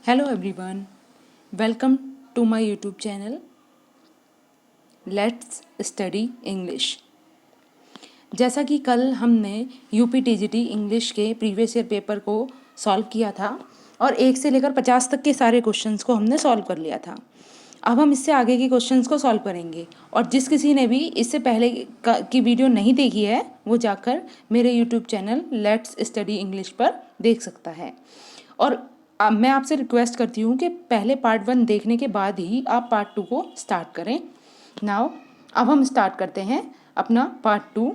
Hello everyone, welcome to my YouTube channel Let's Study English। जैसा कि कल हमने UPTGT इंग्लिश के प्रीवियस ईयर पेपर को सॉल्व किया था और 1 से लेकर 50 तक के सारे क्वेश्चंस को हमने सॉल्व कर लिया था। अब हम इससे आगे के क्वेश्चंस को सॉल्व करेंगे और जिस किसी ने भी इससे पहले की वीडियो नहीं देखी है वो जाकर मेरे YouTube channel let's study English पर देख सकता है। और मैं आपसे रिक्वेस्ट करती हूँ कि पहले पार्ट 1 देखने के बाद ही आप पार्ट 2 को स्टार्ट करें। नाउ अब हम स्टार्ट करते हैं अपना पार्ट 2।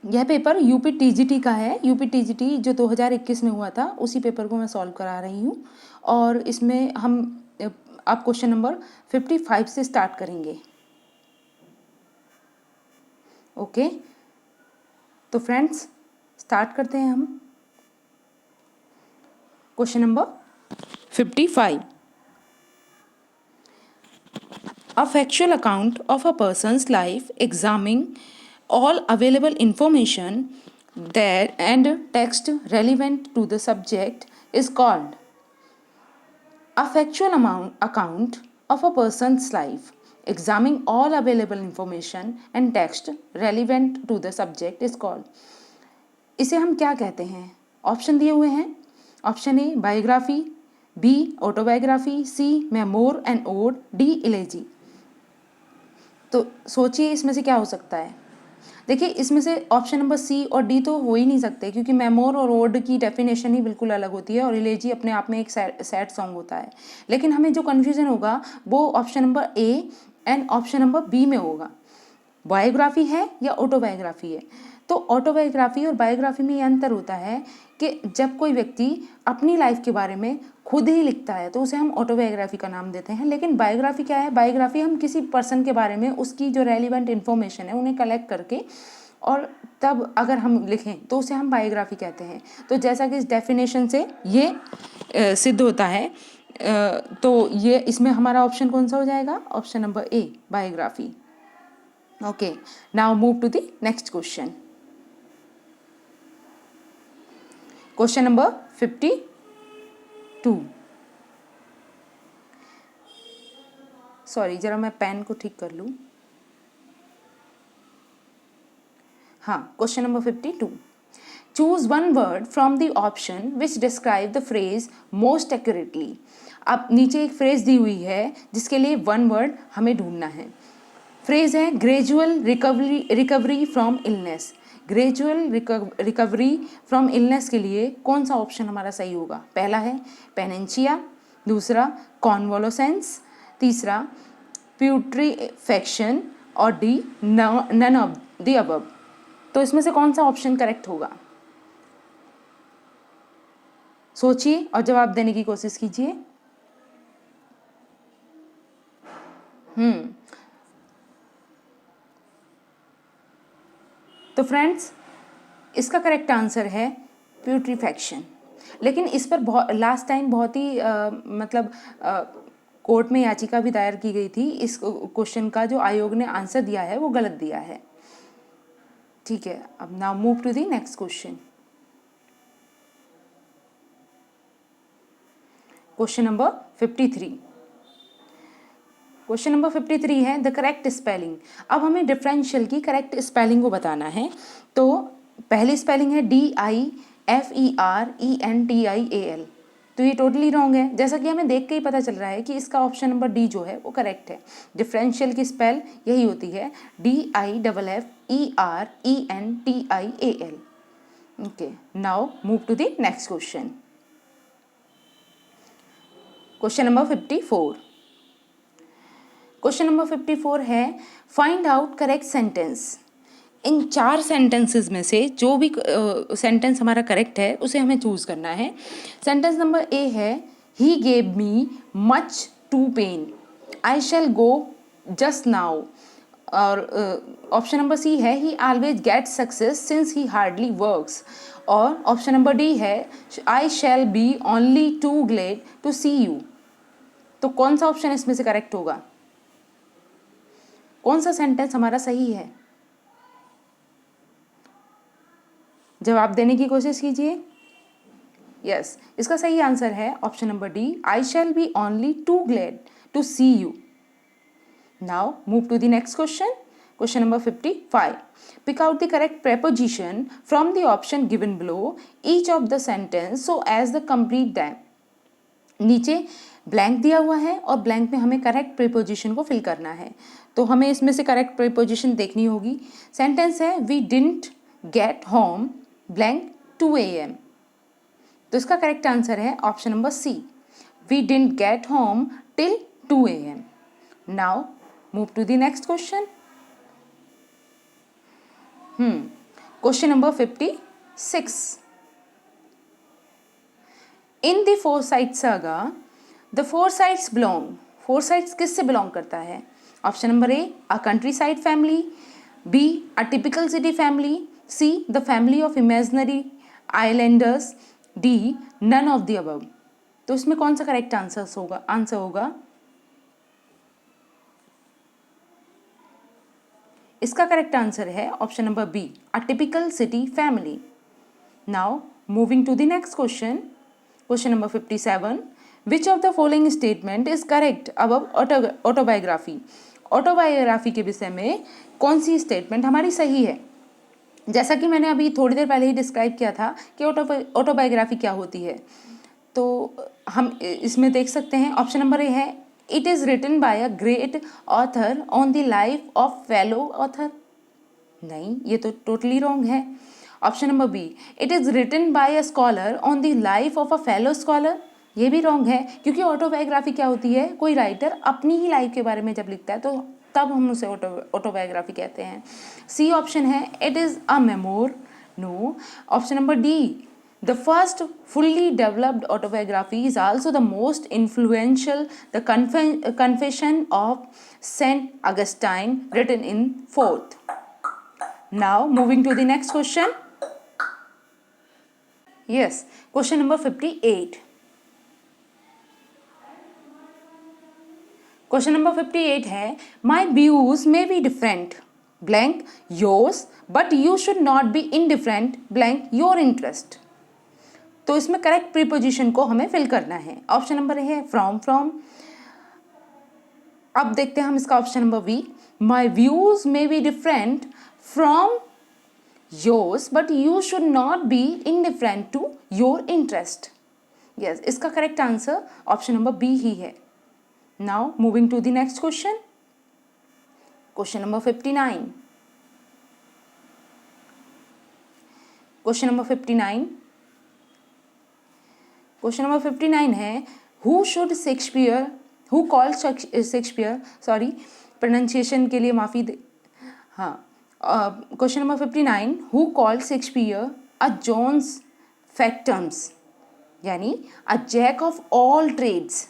यह पेपर UPTGT का है। UPTGT जो 2021 में हुआ था उसी पेपर को मैं सॉल्व करा रही हूँ और इसमें हम आप क्वेश्चन नंबर 55 से स्टार्ट करेंगे। ओके, तो फ्रेंड्स स्टार्ट करते हैं हम। Question number 55। A factual account of a person's life examining all available information that and text relevant to the subject is called. A factual account of a person's life examining all available information and text relevant to the subject is called. इसे हम क्या कहते हैं? Option दिए हुए हैं। Option A biography, B autobiography, C memoir and ode, D elegy. तो सोचिए इसमें से क्या हो सकता है। देखिए इसमें से ऑप्शन नंबर सी और डी तो हो ही नहीं सकते क्योंकि मेमोर और ओड की डेफिनेशन ही बिल्कुल अलग होती है और इलेजी अपने आप में एक सैड सॉन्ग होता है। लेकिन हमें जो कन्फ्यूजन होगा वो option number A and option number B में होगा। बायोग्राफी है या ऑटोबायोग्राफी है। तो ऑटोबायोग्राफी और बायोग्राफी में ये अंतर होता है कि जब कोई व्यक्ति अपनी लाइफ के बारे में खुद ही लिखता है तो उसे हम ऑटोबायोग्राफी का नाम देते हैं। लेकिन बायोग्राफी क्या है? बायोग्राफी हम किसी पर्सन के बारे में उसकी जो रेलिवेंट इन्फॉर्मेशन है उन्हें कलेक्ट करके और तब अगर हम लिखें तो उसे हम बायोग्राफी कहते हैं। तो जैसा कि इस डेफिनेशन से ये सिद्ध होता है, तो ये इसमें हमारा ऑप्शन कौन सा हो जाएगा? Option number A biography. Okay, now move to the next question. Question number 52. Sorry जरा मैं पेन को ठीक कर लूँ। हाँ, question number 52. Choose one word from the option which describe the phrase most accurately. अब नीचे एक फ्रेज दी हुई है जिसके लिए वन वर्ड हमें ढूंढना है। फ्रेज है gradual recovery from illness. Gradual recovery from illness के लिए कौन सा ऑप्शन हमारा सही होगा? पहला है पेनेंशिया, दूसरा कॉन्वोलोसेंस, तीसरा प्यूट्रीफेक्शन और D none of the above. तो इसमें से कौन सा ऑप्शन करेक्ट होगा? सोचिए और जवाब देने की कोशिश कीजिए। तो फ्रेंड्स इसका करेक्ट आंसर है प्यूट्रीफेक्शन। लेकिन इस पर लास्ट टाइम बहुत ही कोर्ट में याचिका भी दायर की गई थी। इस क्वेश्चन का जो आयोग ने आंसर दिया है वो गलत दिया है। ठीक है, अब now move to the next question. Question number 53। Question number 53 है द करेक्ट स्पेलिंग। अब हमें डिफरेंशियल की करेक्ट स्पेलिंग को बताना है। तो पहली स्पेलिंग है DIFERENTIAL। तो ये टोटली रॉन्ग है। जैसा कि हमें देख के ही पता चल रहा है कि इसका ऑप्शन नंबर डी जो है वो करेक्ट है। डिफरेंशियल की स्पेल यही होती है DIFFERENTIAL। Okay, now move to the next question. Question number 54। Question number 54 है फाइंड आउट करेक्ट सेंटेंस। इन 4 सेंटेंसेस में से जो भी सेंटेंस हमारा करेक्ट है उसे हमें चूज करना है। सेंटेंस नंबर ए है he gave me much to pain, I shall go just now. और ऑप्शन नंबर सी है he always get success since he hardly works. और ऑप्शन नंबर डी है I shall be only too glad to see you. तो कौन सा option इसमें से correct होगा? कौन सा सेंटेंस हमारा सही है? जवाब देने की कोशिश कीजिए। यस, इसका सही आंसर है option number D, I shall be only too glad to see you. Now move to the next question, question number 55. Pick out the correct preposition from the option given below each of the sentence so as the complete them. नीचे blank दिया हुआ है और blank में हमें correct preposition को fill करना है, तो हमें इसमें से करेक्ट प्रीपोजिशन देखनी होगी। सेंटेंस है we didn't get home blank 2 AM, तो इसका करेक्ट आंसर है option number C, we didn't get home till 2 AM. Now move to the next question. Question number 56. In the Forsyte saga, the Forsytes belong. Forsytes किससे belong करता है? Option number A, a countryside family, B, a typical city family, C, the family of imaginary islanders, D, none of the above. तो इसमें कौन सा correct answer होगा? इसका correct answer है option number B, a typical city family. Now moving to the next question, question number 57. Which of the following statement is correct above autobiography? Autobiography के विषय में कौन सी स्टेटमेंट हमारी सही है? जैसा कि मैंने अभी थोड़ी देर पहले ही डिस्क्राइब किया था कि ऑटोबायोग्राफी क्या होती है, तो हम इसमें देख सकते हैं ऑप्शन नंबर ए है, it is written by a great author on the life of fellow author. नहीं, ये तो टोटली रॉन्ग है. Option number B, it is written by a scholar on the life of a fellow scholar. ये भी wrong है, क्योंकि autobiography क्या होती है, कोई राइटर अपनी ही लाइफ के बारे में जब लिखता है तो तब हम उसे ऑटोबायोग्राफी कहते हैं. सी ऑप्शन है, it is a memoir. No. Option number D, the first fully developed autobiography is also the most influential, the Confession of Saint Augustine, written in 4th. Now moving to the next question. Yes, question number 58. Question number 58 है, my views may be different blank yours, but you should not be indifferent blank your interest. तो इसमें correct preposition को हमें fill करना है. Option number A है from. अब देखते हैं हम इसका option number B, my views may be different from yours but you should not be indifferent to your interest. Yes, इसका correct answer option number B ही है. Now moving to the next question, question number 59. Question number 59. Question number 59 है, who should Shakespeare, who called Shakespeare, sorry pronunciation के लिए माफ़ी दे. हाँ, question number 59, who called Shakespeare a Johannes फैक्टम्स, यानी a jack of all trades.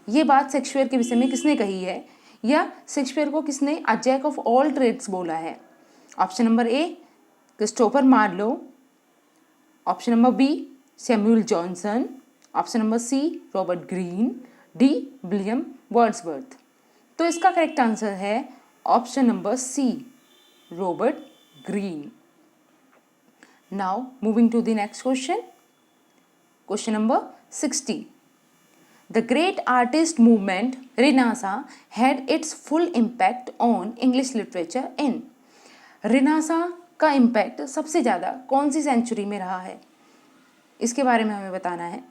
ये बात Shakespeare के विषय में किसने कही है, या शेक्सपियर को किसने a jack of all trades बोला है? Option number A, Christopher Marlowe. Option number B, Samuel Johnson. Option number C, Robert Greene. D, William Wordsworth. तो इसका करेक्ट आंसर है option number C, Robert Greene. Now moving to the next question, question number 60. The great artist movement Renaissance had its full impact on English literature in. Renaissance का impact सबसे ज़्यादा कौन सी century में रहा है, इसके बारे में हमें बताना है.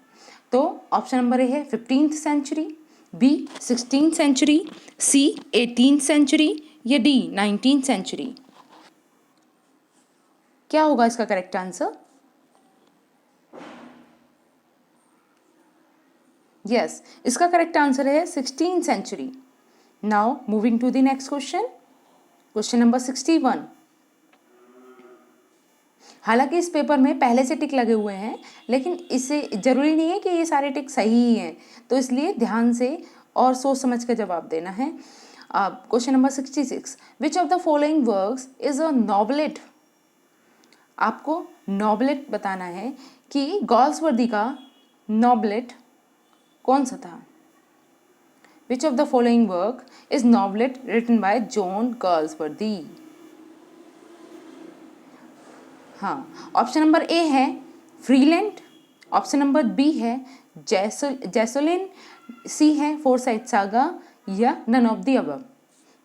तो ऑप्शन नंबर ए है 15th century, B 16th century, C 18th century, या डी 19th सेंचुरी. क्या होगा इसका करेक्ट आंसर? यस, इसका करेक्ट आंसर है 16th century. Now moving to the next question, question number 61. हालांकि इस पेपर में पहले से टिक लगे हुए हैं, लेकिन इससे ज़रूरी नहीं है कि ये सारे टिक सही ही हैं, तो इसलिए ध्यान से और सोच समझ कर जवाब देना है. Question number 66. Which of the following works is a novelette? आपको नॉवलेट बताना है कि गॉल्सवर्दी का नॉवलेट कौन सा था. Which of the following work is novelette written by John Galsworthy? हाँ, ऑप्शन नंबर ए है फ्रीलैंड. ऑप्शन नंबर बी है जैसोलिन, सी है फोरसाइट सागा, या नन ऑफ द अबव।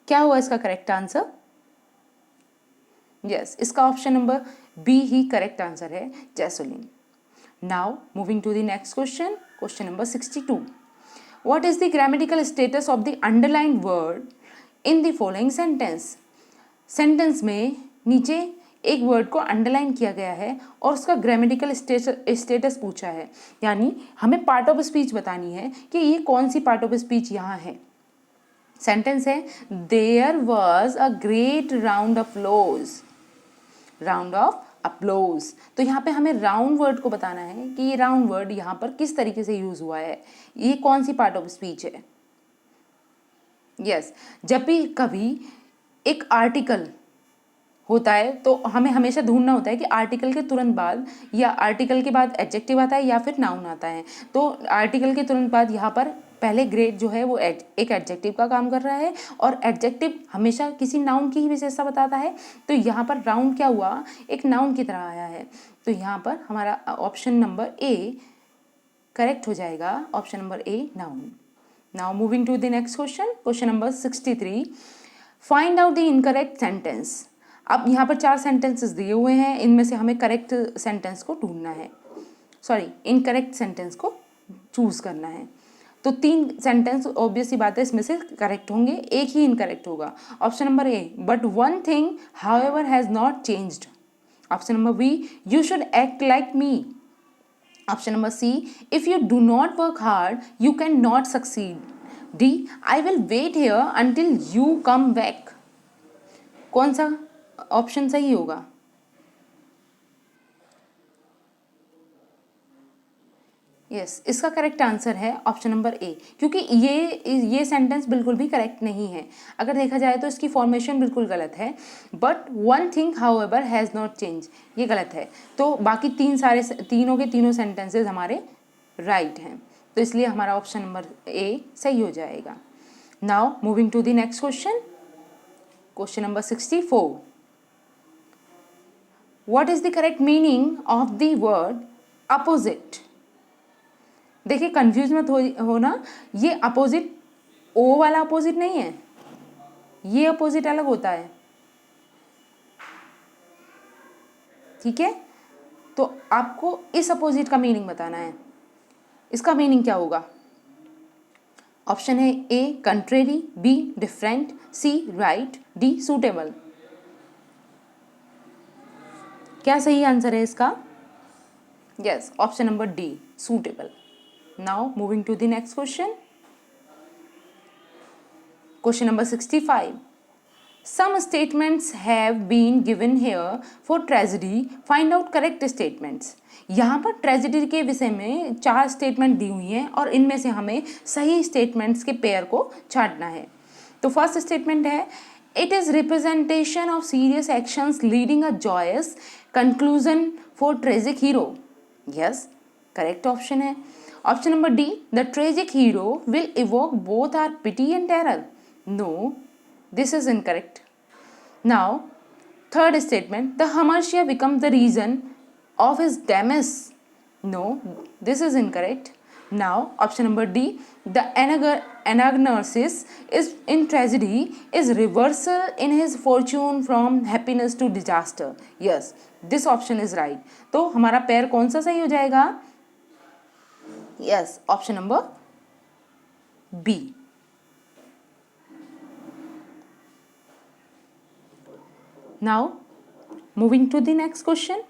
क्या हुआ इसका करेक्ट आंसर? यस, इसका ऑप्शन नंबर बी ही करेक्ट आंसर है, Jocelyn. Now moving to the next question, question number 62। What is the grammatical status of the underlined word in the following sentence? Sentence में नीचे एक word को underline किया गया है और उसका ग्रामेटिकल स्टेटस पूछा है, यानी हमें पार्ट ऑफ स्पीच बतानी है कि ये कौन सी पार्ट ऑफ स्पीच यहाँ है। सेंटेंस है there was a great round applause, round of applause. तो यहाँ पे हमें राउंड वर्ड को बताना है कि ये राउंड वर्ड यहाँ पर किस तरीके से यूज हुआ है, ये कौन सी पार्ट ऑफ स्पीच है। यस, जब भी कभी एक आर्टिकल होता है तो हमें हमेशा ढूंढना होता है कि आर्टिकल के तुरंत बाद या आर्टिकल के बाद एडजेक्टिव आता है या फिर नाउन आता है। तो आर्टिकल के तुरंत बाद यहाँ पर पहले ग्रेट जो है वो एक एडजेक्टिव का काम कर रहा है और एडजेक्टिव हमेशा किसी नाउन की ही विशेषता बताता है। तो यहाँ पर राउंड क्या हुआ, एक नाउन की तरह आया है। तो यहाँ पर हमारा ऑप्शन नंबर ए करेक्ट हो जाएगा, option number A noun. Now moving to the next question, question number 63। Find out the incorrect sentence. अब यहाँ पर 4 सेंटेंसेस दिए हुए हैं, इनमें से हमें करेक्ट सेंटेंस को ढूंढना है, सॉरी इनकरेक्ट सेंटेंस को चूज करना है। तो 3 सेंटेंस ऑब्वियस ही बात है इसमें से करेक्ट होंगे, एक ही इनकरेक्ट होगा। Option number A, but one thing however has not changed. Option number B, you should act like me. Option number C, if you do not work hard you can not succeed. D, I will wait here until you come back. कौन सा ऑप्शन सही होगा? Yes, इसका correct answer है option number A, क्योंकि ये sentence बिल्कुल भी करेक्ट नहीं है। अगर देखा जाए तो इसकी फॉर्मेशन बिल्कुल गलत है। But one thing however has not change, ये गलत है। तो बाकी तीनों के तीनों सेंटेंसेस हमारे राइट हैं, तो इसलिए हमारा ऑप्शन नंबर ए सही हो जाएगा। Now moving to the next question, question number 64। What is the correct meaning of the word opposite? देखिए कंफ्यूज मत होना, ये अपोजिट ओ वाला अपोजिट नहीं है, ये अपोजिट अलग होता है, ठीक है। तो आपको इस अपोजिट का मीनिंग बताना है। इसका मीनिंग क्या होगा? ऑप्शन है A contrary, B different, C right, D suitable. क्या सही आंसर है इसका? Yes, option number D suitable. Now moving to the next question. Question number 65. Some statements have been given here for tragedy. Find out correct statements. यहाँ पर tragedy के विषय में 4 statement दी हुई हैं और इनमें से हमें सही स्टेटमेंट्स के पेयर को छांटना है। तो फर्स्ट स्टेटमेंट है it is representation of serious actions leading a joyous conclusion for tragic hero. Yes, correct option है। Option number D, the tragic hero will evoke both our pity and terror. No, this is incorrect. Now, third statement, the Hamartia becomes the reason of his demise. No, this is incorrect. Now, option number D, the anagnosis is in tragedy is reversal in his fortune from happiness to disaster. Yes, this option is right. तो हमारा पैर कौन सा सही हो जाएगा? Yes, option number B. Now, moving to the next question.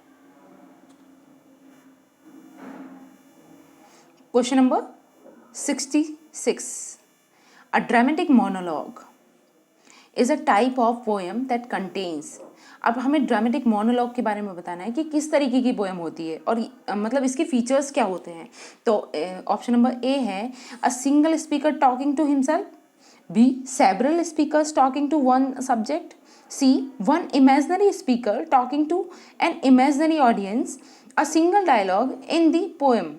Question number 66. A dramatic monologue is a type of poem that contains. अब हमें ड्रामेटिक मोनोलॉग के बारे में बताना है कि किस तरीके की पोएम होती है और मतलब इसके फीचर्स क्या होते हैं। तो ऑप्शन नंबर ए है a single speaker talking to himself, B several speakers talking to one subject, C one imaginary speaker talking to an imaginary audience, a single dialogue in the poem.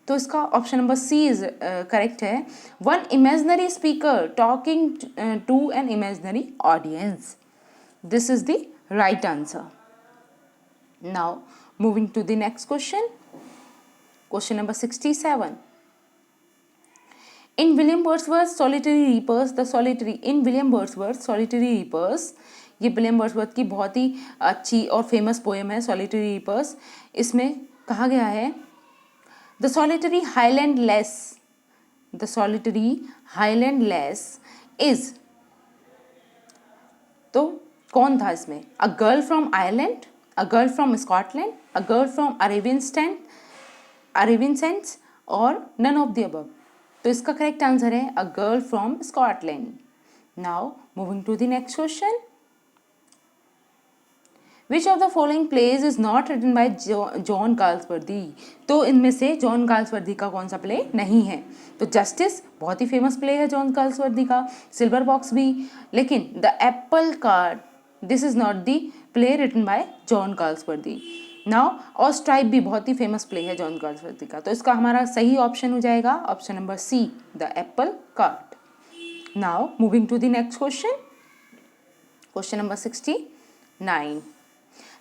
तो इसका option number C is correct है, one imaginary speaker talking to an imaginary audience. This is the right answer. Now moving to the next question. Question number 67. In William Wordsworth's Solitary Reapers, Solitary Reapers, ये William Wordsworth की बहुत ही अच्छी और famous poem है solitary reapers. इसमें कहा गया है द सॉलिटरी हाईलैंडलेस इज, तो कौन था इसमें? A girl from Ireland, a girl from Scotland, a girl from Arabian saints और नन ऑफ द अबव। तो इसका करेक्ट आंसर है a girl from Scotland. Now moving to the next question, which of the following plays is not written by John Galsworthy? तो इनमें से John Galsworthy का कौन सा प्ले नहीं है? तो जस्टिस बहुत ही फेमस प्ले है जॉन गाल्सवर्दी का, सिल्वर बॉक्स भी, लेकिन the apple cart, this is not the play written by John Galsworthy. Now और स्ट्राइप भी बहुत ही फेमस प्ले है जॉन गाल्सवर्दी का। तो इसका हमारा सही ऑप्शन हो जाएगा option number C, the apple cart. Now moving to the next question, question number 69।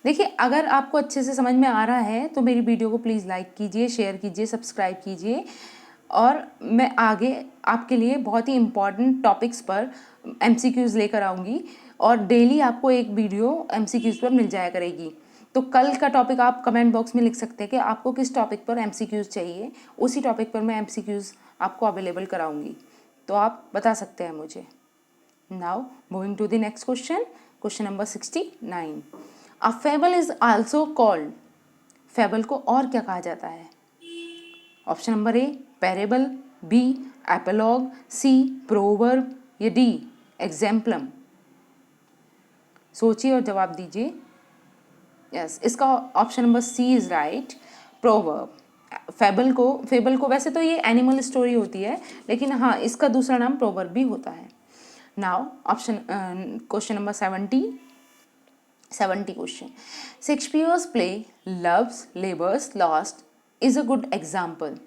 देखिए, अगर आपको अच्छे से समझ में आ रहा है तो मेरी वीडियो को प्लीज़ लाइक कीजिए, शेयर कीजिए, सब्सक्राइब कीजिए, और मैं आगे आपके लिए बहुत ही इम्पॉर्टेंट टॉपिक्स पर MCQs लेकर आऊँगी, और डेली आपको एक वीडियो MCQs पर मिल जाया करेगी। तो कल का टॉपिक आप कमेंट बॉक्स में लिख सकते हैं कि आपको किस टॉपिक पर MCQs चाहिए, उसी टॉपिक पर मैं MCQs आपको अवेलेबल कराऊँगी, तो आप बता सकते हैं मुझे। Now moving to the next question, question number 69। A fable is also called, fable को और क्या कहा जाता है? Option number A parable, B epilogue, C proverb, या डी एग्जाम्पलम। सोचिए और जवाब दीजिए। यस, इसका option number C is right, proverb. Fable को वैसे तो ये एनिमल स्टोरी होती है, लेकिन हाँ, इसका दूसरा नाम प्रोवर्ब भी होता है। Now option question number 70 question, Shakespeare's play loves labours lost is a good example.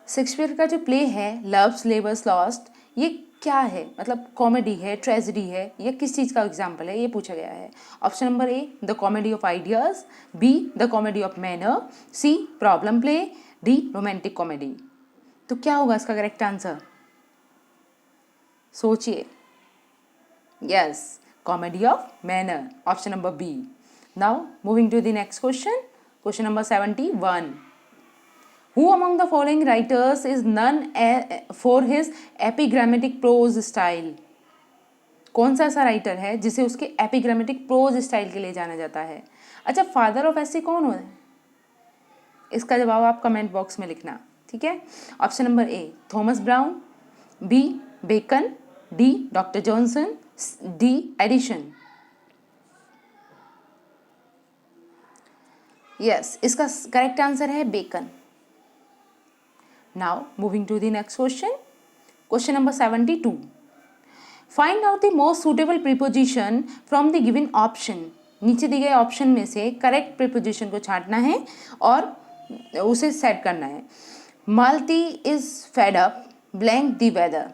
Shakespeare का जो प्ले है लव्स लेबर्स लॉस्ट, ये क्या है? मतलब कॉमेडी है, ट्रेजेडी है, या किस चीज़ का एग्जाम्पल है, ये पूछा गया है। Option number A the comedy of ideas, B the comedy of manner, C problem play, D romantic comedy. तो क्या होगा इसका करेक्ट आंसर? सोचिए। Yes, comedy of manner, option number B. Now moving to the next question, question number 71। Who among the following writers is known for his epigrammatic prose style? कौन सा ऐसा writer है जिसे उसके एपिग्रामेटिक प्रोज स्टाइल के लिए जाना जाता है? अच्छा, फादर ऑफ ऐसे कौन हो? इसका जवाब आप कमेंट बॉक्स में लिखना, ठीक है। Option number A Thomas Browne, B Bacon, D doctor Johnson, D Addison. Yes, इसका करेक्ट आंसर है Bacon. Now moving to the next question, question number 72. Find out the most suitable preposition from the given option. नीचे दिए गए option में से correct preposition को छांटना है और उसे सेट करना है। Malti is fed up blank the weather.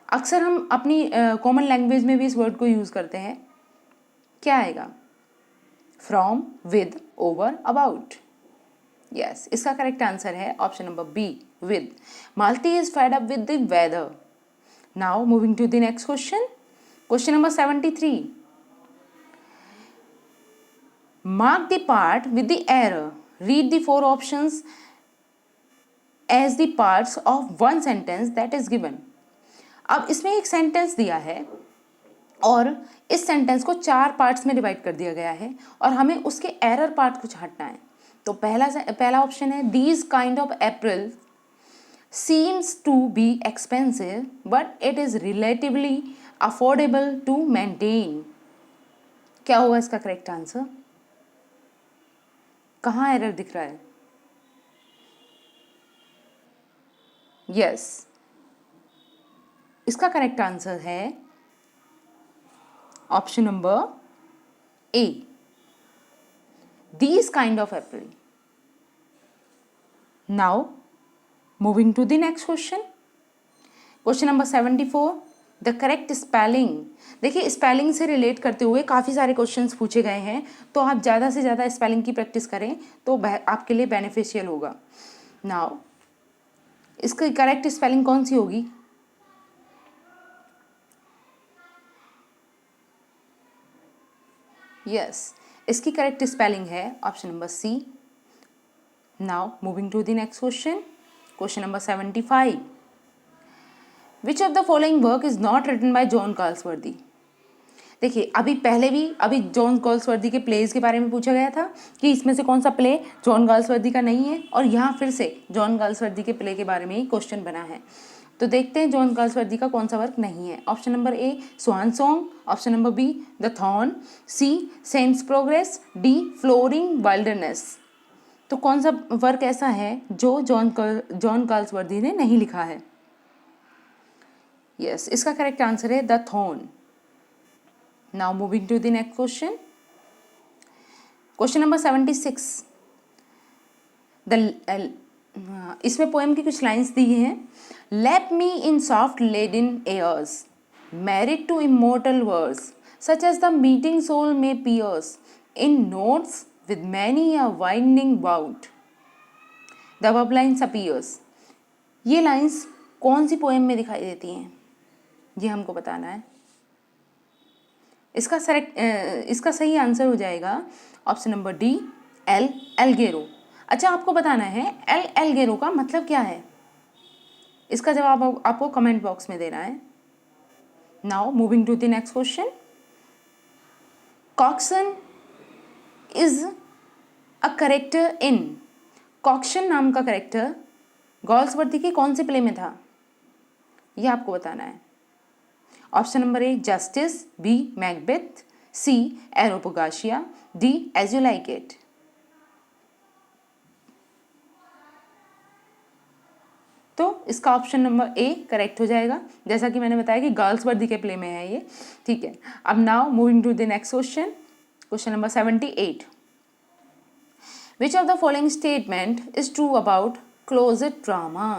अक्सर हम अपनी कॉमन लैंग्वेज में भी इस वर्ड को यूज करते हैं। क्या आएगा? From, with, over, about. Yes, इसका करेक्ट आंसर है option number B, with. Malti is fed up with the weather. Now moving to the next question, question number 73। Mark the part with the error, read द 4 options as the parts of one sentence that is given. अब इसमें एक sentence दिया है और इस sentence को 4 parts में डिवाइड कर दिया गया है और हमें उसके एरर पार्ट को छांटना है। तो पहला ऑप्शन है these kind of April seems to be expensive but it is relatively affordable to maintain। क्या होगा इसका करेक्ट आंसर? कहाँ एरर दिख रहा है? यस, इसका करेक्ट आंसर है option number A, these kind of April। Now moving to the next question, question number 74। The correct spelling, देखिए स्पेलिंग से रिलेट करते हुए काफ़ी सारे क्वेश्चंस पूछे गए हैं, तो आप ज़्यादा से ज़्यादा स्पेलिंग की प्रैक्टिस करें तो आपके लिए बेनिफिशियल होगा। नाउ इसकी करेक्ट स्पेलिंग कौन सी होगी? यस, इसकी करेक्ट स्पेलिंग है option number C. Now moving to the next question, question number 75। Which of the following work is not written by John Galsworthy? देखिए अभी जॉन गाल्सवर्दी के pledge के बारे में पूछा गया था कि इसमें से कौन सा प्ले जॉन गाल्सवर्दी का नहीं है, और यहाँ फिर से जॉन गाल्सवर्दी के प्ले के बारे में ही क्वेश्चन बना है। तो देखते हैं जॉन गाल्सवर्दी का कौन सा वर्क नहीं है। Option number A swan song, option number B the thorn, C saints progress, D flowering wilderness. तो कौन सा वर्क ऐसा है जो जॉन गाल्सवर्दी ने नहीं लिखा है? यस, इसका करेक्ट आंसर है the thorn. Now moving to the next question, question number 76। इसमें पोएम की कुछ लाइंस दी हैं। Lap me in soft Lydian airs, married to immortal words, such as the meeting soul may pierce in notes with many a winding bout, the up lines appears. ये lines कौन सी poem में दिखाई देती हैं, ये हमको बताना है। इसका सही आंसर हो जाएगा ऑप्शन नंबर डी एल एल्गेरो। अच्छा, आपको बताना है एल एल्गेरो का मतलब क्या है, इसका जवाब आपको कमेंट बॉक्स में देना है। Now moving to the next question, Coxon is a character in, Coxon नाम का करेक्टर गाल्सवर्दी के कौन से प्ले में था, यह आपको बताना है। Option number A justice, B Macbeth, C एरोपोगाशिया, D as you like it. तो इसका ऑप्शन नंबर ए करेक्ट हो जाएगा, जैसा कि मैंने बताया कि गाल्सवर्दी के प्ले में है ये। ठीक है, अब now moving to the next question, question number 78। Which of the following statement is true about closet drama?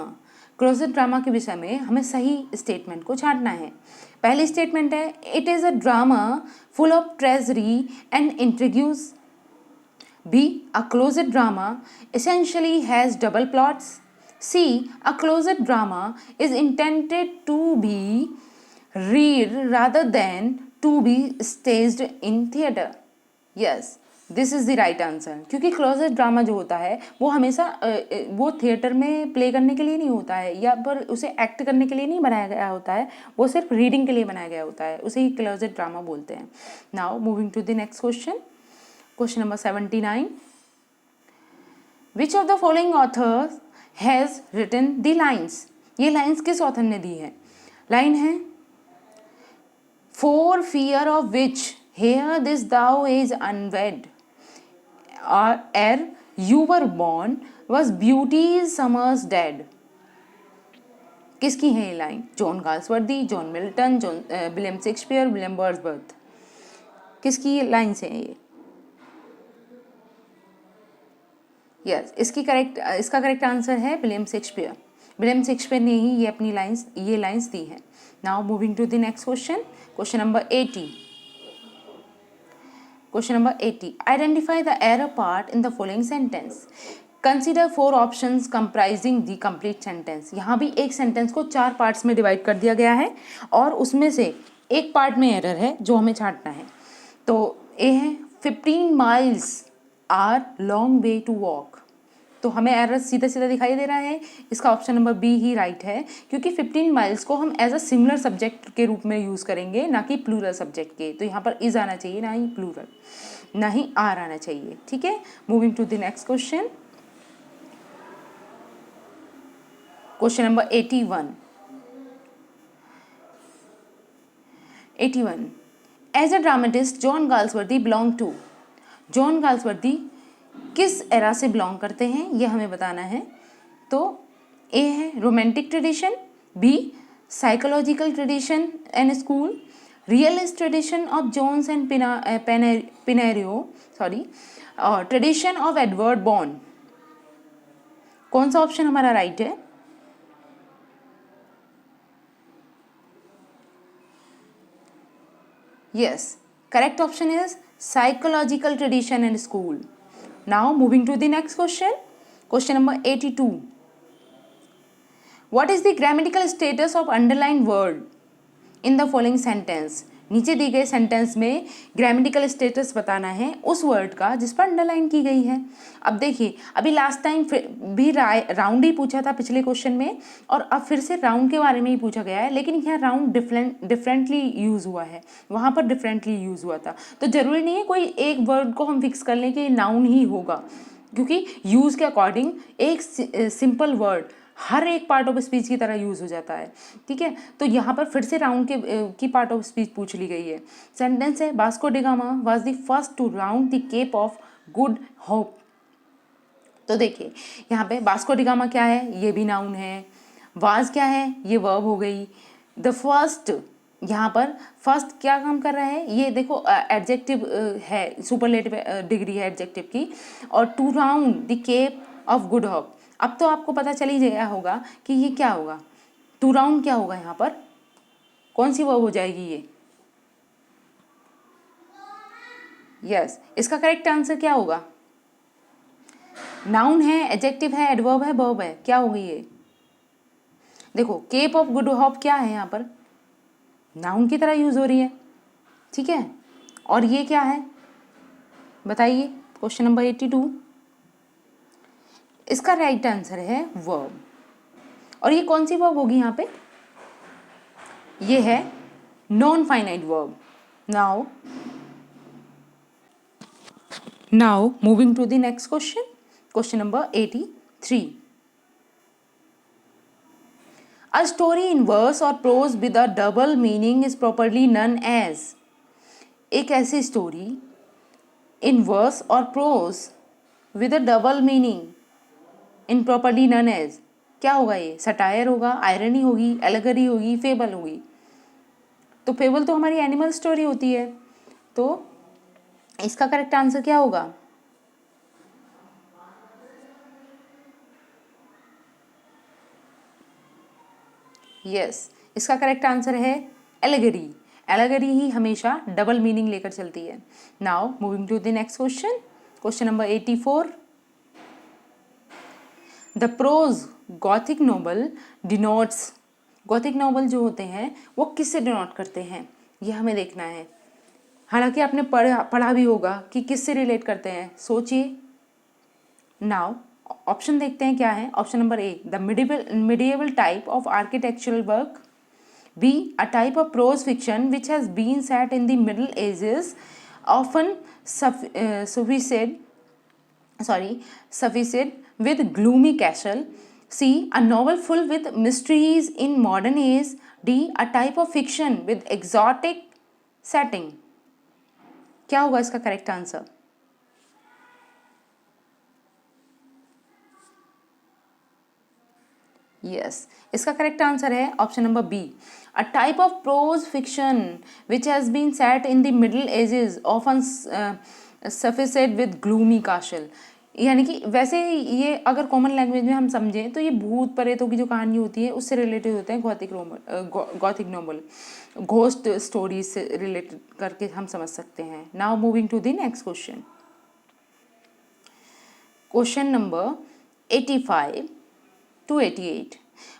Closet drama के विषय में हमें सही स्टेटमेंट को छांटना है। पहली स्टेटमेंट है it is a drama full of treachery and intrigues, B a closet drama essentially has double plots, C a closet drama is intended to be read rather than to be staged in theater. Yes, this is the right answer, क्योंकि closet drama जो होता है वो हमेशा वो theatre में play करने के लिए नहीं होता है, या पर उसे एक्ट करने के लिए नहीं बनाया गया होता है, वो सिर्फ रीडिंग के लिए बनाया गया होता है, उसे ही क्लोजेट ड्रामा बोलते हैं। Now moving to the next question, question number 79। Which of the following authors has written the lines? ये लाइन्स किस ऑथर ने दी है? लाइन है for fear of which hear this thou is unwed, or ere you were born was beauty's summers dead। किसकी है ये line? John Galsworthy, John Milton, William Shakespeare, William Wordsworth. किसकी ये लाइन्स हैं ये? यस, इसका करेक्ट आंसर है William Shakespeare. William Shakespeare ने ही ये लाइन्स दी है। Now moving to the next question, question number 80। Question number 80. Identify the error part in the following sentence. Consider 4 options comprising the complete sentence. यहाँ भी एक sentence को 4 पार्ट्स में डिवाइड कर दिया गया है और उसमें से एक पार्ट में एरर है जो हमें छांटना है। तो ए है 15 miles are long way to walk। तो हमें एरर सीधा सीधा दिखाई दे रहा है, इसका ऑप्शन नंबर बी ही राइट है, क्योंकि 15 माइल्स को हम एज अ सिमिलर सब्जेक्ट के रूप में यूज़ करेंगे, ना कि प्लूरल सब्जेक्ट के। तो यहाँ पर इज आना चाहिए, ना ही प्लूरल, ना ही आर आना चाहिए। ठीक है, moving to the next question, question number 81। As a dramatist John Galsworthy belong to, John Galsworthy किस एरा से बिलोंग करते हैं ये हमें बताना है। तो ए है romantic tradition, B psychological tradition and school, realist tradition of Jones and Pinero, और ट्रेडिशन ऑफ एडवर्ड बॉन। कौन सा ऑप्शन हमारा राइट है? Yes, correct option is psychological tradition and school. Now moving to the next question. Question number 82. What is the grammatical status of underlined word in the following sentence? नीचे दी गए sentence में grammatical status बताना है उस word का जिस पर underline की गई है। अब देखिए, अभी लास्ट टाइम भी राउंड ही पूछा था पिछले क्वेश्चन में, और अब फिर से राउंड के बारे में ही पूछा गया है, लेकिन यहाँ राउंड डिफरेंटली यूज़ हुआ है, वहाँ पर डिफरेंटली यूज़ हुआ था। तो ज़रूरी नहीं है कोई एक वर्ड को हम फिक्स कर लें कि नाउन ही होगा, क्योंकि यूज़ के अकॉर्डिंग एक सिंपल वर्ड हर एक पार्ट ऑफ स्पीच की तरह यूज़ हो जाता है। ठीक है, तो यहाँ पर फिर से राउंड की पार्ट ऑफ स्पीच पूछ ली गई है। सेंटेंस है, Vasco da Gama was the first to round the Cape of Good Hope. तो देखिए यहाँ पे वास्को डी गामा क्या है, ये भी नाउन है। वाज क्या है, ये वर्ब हो गई। द फर्स्ट, यहाँ पर फर्स्ट क्या काम कर रहा है, ये देखो एडजेक्टिव है, सुपरलेटिव डिग्री है एडजेक्टिव की। और to round the Cape of Good Hope, अब तो आपको पता चल ही गया होगा कि ये क्या होगा, टू राउंड क्या होगा, यहाँ पर कौन सी वर्ब हो जाएगी ये। यस, इसका करेक्ट आंसर क्या होगा, नाउन है, एडजेक्टिव है, एडवर्ब है, वर्ब है, क्या होगी ये। देखो केप ऑफ गुड होप क्या है, यहाँ पर नाउन की तरह यूज हो रही है। ठीक है, और ये क्या है बताइए, क्वेश्चन नंबर 82। इसका राइट आंसर है वर्ब, और ये कौन सी वर्ब होगी यहाँ पे, ये है non finite verb. Now moving to the next question, question number 83। A story in verse or prose with a double meaning is properly known as। एक ऐसी स्टोरी इन वर्स और prose with a double meaning in properly none as, क्या होगा ये, satire होगा, irony होगी, allegory होगी, fable होगी। तो फेबल तो हमारी एनिमल स्टोरी होती है, तो इसका करेक्ट आंसर क्या होगा। यस, इसका करेक्ट आंसर है एलेगरी। एलेगरी ही हमेशा डबल मीनिंग लेकर चलती है। Now moving to the next question, question number 84। The prose Gothic novel denotes, Gothic novel जो होते हैं वो किससे डिनोट करते हैं, ये हमें देखना है। हालांकि आपने पढ़ा भी होगा कि किससे रिलेट करते हैं, सोचिए। नाउ ऑप्शन देखते हैं क्या है। Option number A, the medieval type of architectural work. B, a type of prose fiction which has been set in the middle edges often sufficed with gloomy castle. C, a novel full with mysteries in modern age. D, a type of fiction with exotic setting। क्या होगा इसका correct answer. Yes, इसका correct answer है option number B, a type of prose fiction which has been set in the middle edges often suffused with gloomy castle. यानी कि वैसे ये अगर कॉमन लैंग्वेज में हम समझें तो ये भूत प्रेतों की जो कहानी होती है उससे रिलेटेड होते हैं गॉथिक नॉवल, घोस्ट स्टोरीज से रिलेटेड करके हम समझ सकते हैं। Now moving to the next question, question नंबर 85 to 88।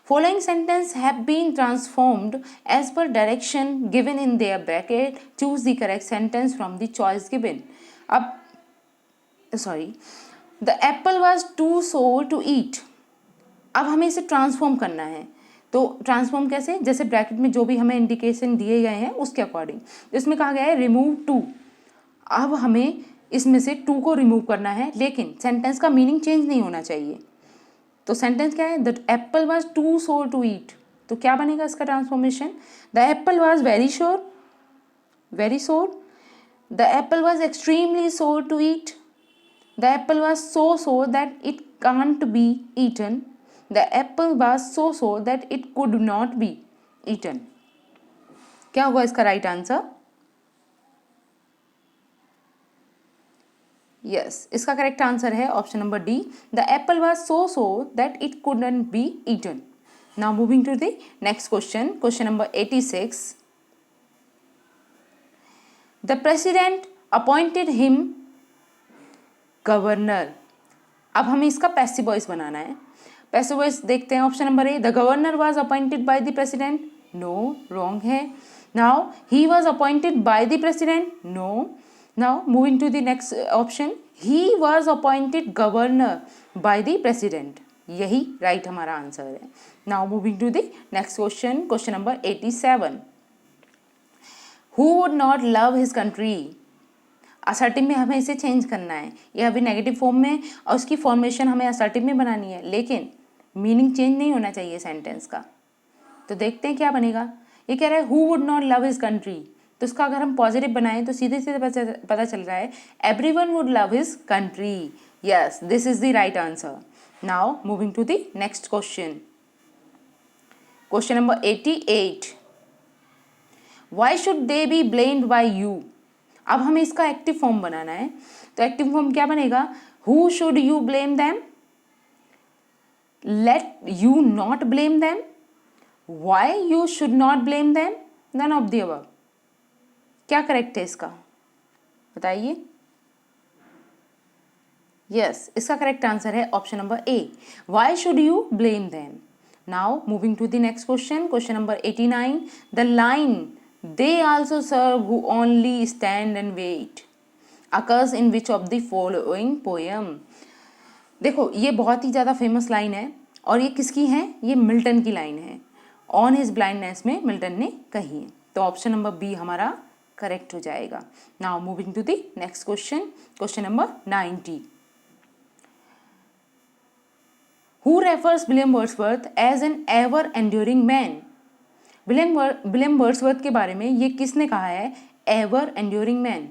Following sentence have been transformed as per direction given in their bracket. Choose the correct sentence from the choice given। अब the apple was too sour to eat। अब हमें इसे transform करना है, तो transform कैसे, जैसे ब्रैकेट में जो भी हमें इंडिकेशन दिए गए हैं उसके अकॉर्डिंग। इसमें कहा गया है रिमूव टू, अब हमें इसमें से टू को रिमूव करना है, लेकिन सेंटेंस का मीनिंग चेंज नहीं होना चाहिए। तो सेंटेंस क्या है, the apple was too sour to eat, तो क्या बनेगा इसका transformation, the apple was very sour, the apple was extremely sour to eat, the apple was so sour that it can't be eaten, the apple was so sour that it could not be eaten. क्या होगा इसका right answer. Yes, इसका correct answer है option number D, the apple was so sour that it couldn't B Eton. Now moving to the next question, question number 86। The president appointed him governor. अब हमें इसका passive voice बनाना है। Passive voice देखते हैं, option number A, the governor was appointed by the president. No, wrong है। Now he was appointed by the president. No. Now moving to the next option, he was appointed governor by the president. यही right हमारा answer है। Now moving to the next question, question number 87, who would not love his country. Assertive में हमें इसे change करना है, ये अभी नेगेटिव फॉर्म में और उसकी फॉर्मेशन हमें असर्टिव में बनानी है, लेकिन मीनिंग चेंज नहीं होना चाहिए सेंटेंस का। तो देखते हैं क्या बनेगा। ये कह रहा है who would not love his country, तो उसका अगर हम पॉजिटिव बनाएं तो सीधे सीधे पता चल रहा है everyone would love his country. Yes, this is the right answer. Now moving to the next question, question number 88, why should they be blamed by you. अब हमें इसका एक्टिव फॉर्म बनाना है, तो एक्टिव फॉर्म क्या बनेगा, who should you blame them, let you not blame them, why you should not blame them, none of the above. क्या correct है इसका, बताइए। यस, इसका करेक्ट आंसर है option number A, why should you blame them. Now moving to the next question, question number 89, the line they also serve who only stand and wait occurs in which of the following poem। देखो ये बहुत ही ज़्यादा famous line है और ये किसकी है, ये मिल्टन की लाइन है। ऑन हिज ब्लाइंडनेस में मिल्टन ने कही है, तो ऑप्शन नंबर बी हमारा करेक्ट हो जाएगा। Now moving to the next question, question number 90, who refers William Wordsworth as an ever enduring man. William Wordsworth के बारे में ये किसने कहा है, ever enduring man.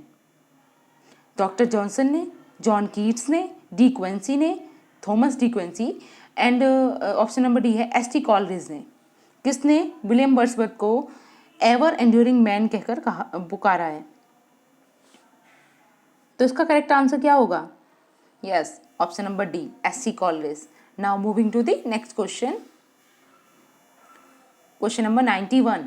Doctor Johnson ने, जॉन कीट्स ने, डी क्वेंसी ने, Thomas De Quincey, and option number D है एस टी कॉलरिज ने। किसने विलियम वर्ड्सवर्थ को एवर एंड्यूरिंग मैन कहकर पुकारा है, तो इसका करेक्ट आंसर क्या होगा। Yes, option number D, S T Coleridge. Now moving to the next question, question number 91,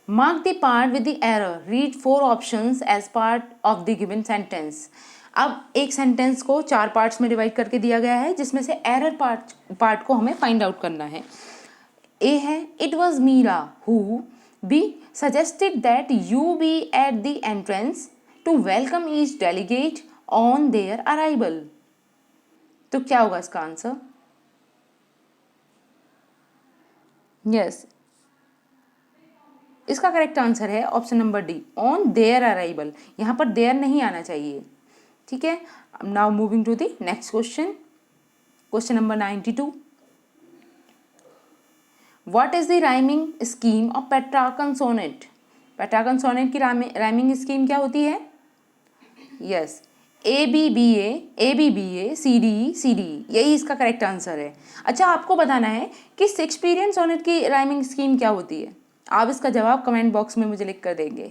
mark the part with the error, read 4 options as part of the given sentence. अब एक sentence को 4 parts में divide करके दिया गया है, जिसमें से एरर पार्ट को हमें फाइंड आउट करना है। ए है, it was Meera who, be suggested that you be at the entrance to welcome each delegate on their arrival. तो क्या होगा इसका आंसर। यस, इसका करेक्ट आंसर है option number D, on their arrival. यहाँ पर देयर नहीं आना चाहिए, ठीक है। Now moving to the next question, question number 92, what is the rhyming scheme of Petrarchan sonnet. Petrarchan sonnet की राइमिंग स्कीम क्या होती है। Yes, A B B A C D, यही इसका करेक्ट आंसर है। अच्छा, आपको बताना है कि शेक्सपियरियन सोनेट की राइमिंग स्कीम क्या होती है। आप इसका जवाब कमेंट बॉक्स में मुझे लिख कर देंगे।